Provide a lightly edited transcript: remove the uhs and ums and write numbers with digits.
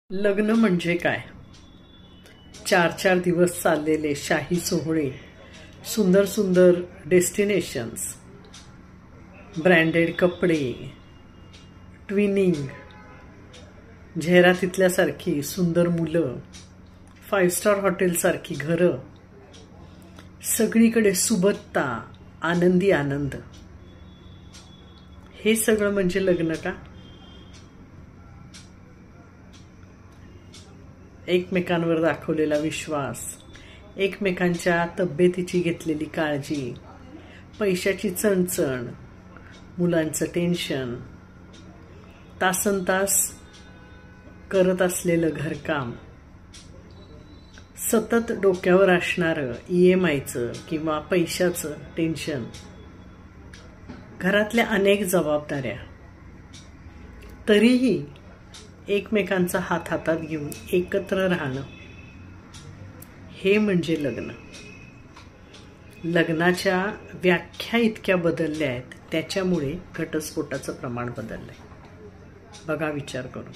लग्न म्हणजे काय? 4-4 दिवस चाललेले शाही सोहळे, सुंदर सुंदर डेस्टिनेशन्स, ब्रँडेड कपडे, ट्विनिंग, जाहिरातीतल्यासारखी सुंदर मुलं, 5 स्टार हॉटेलसारखी घरं, सगळीकडे सुबत्ता, आनंदी आनंद. हे सगळं म्हणजे लग्न का? एकमेकांवर दाखवलेला विश्वास, एकमेकांच्या तब्येतीची घेतलेली काळजी, पैशाची चणचण, मुलांचं टेन्शन, तासनतास करत असलेलं घरकाम, सतत डोक्यावर असणारं EMIचं किंवा पैशाचं टेन्शन, घरातल्या अनेक जबाबदाऱ्या, तरीही एकमेकांचा हात हातात घेऊन एकत्र राहणं, हे म्हणजे लग्न. लग्नाच्या व्याख्या इतक्या बदलल्या आहेत, त्याच्यामुळे घटस्फोटाचं प्रमाण बदललंय. बघा विचार करून.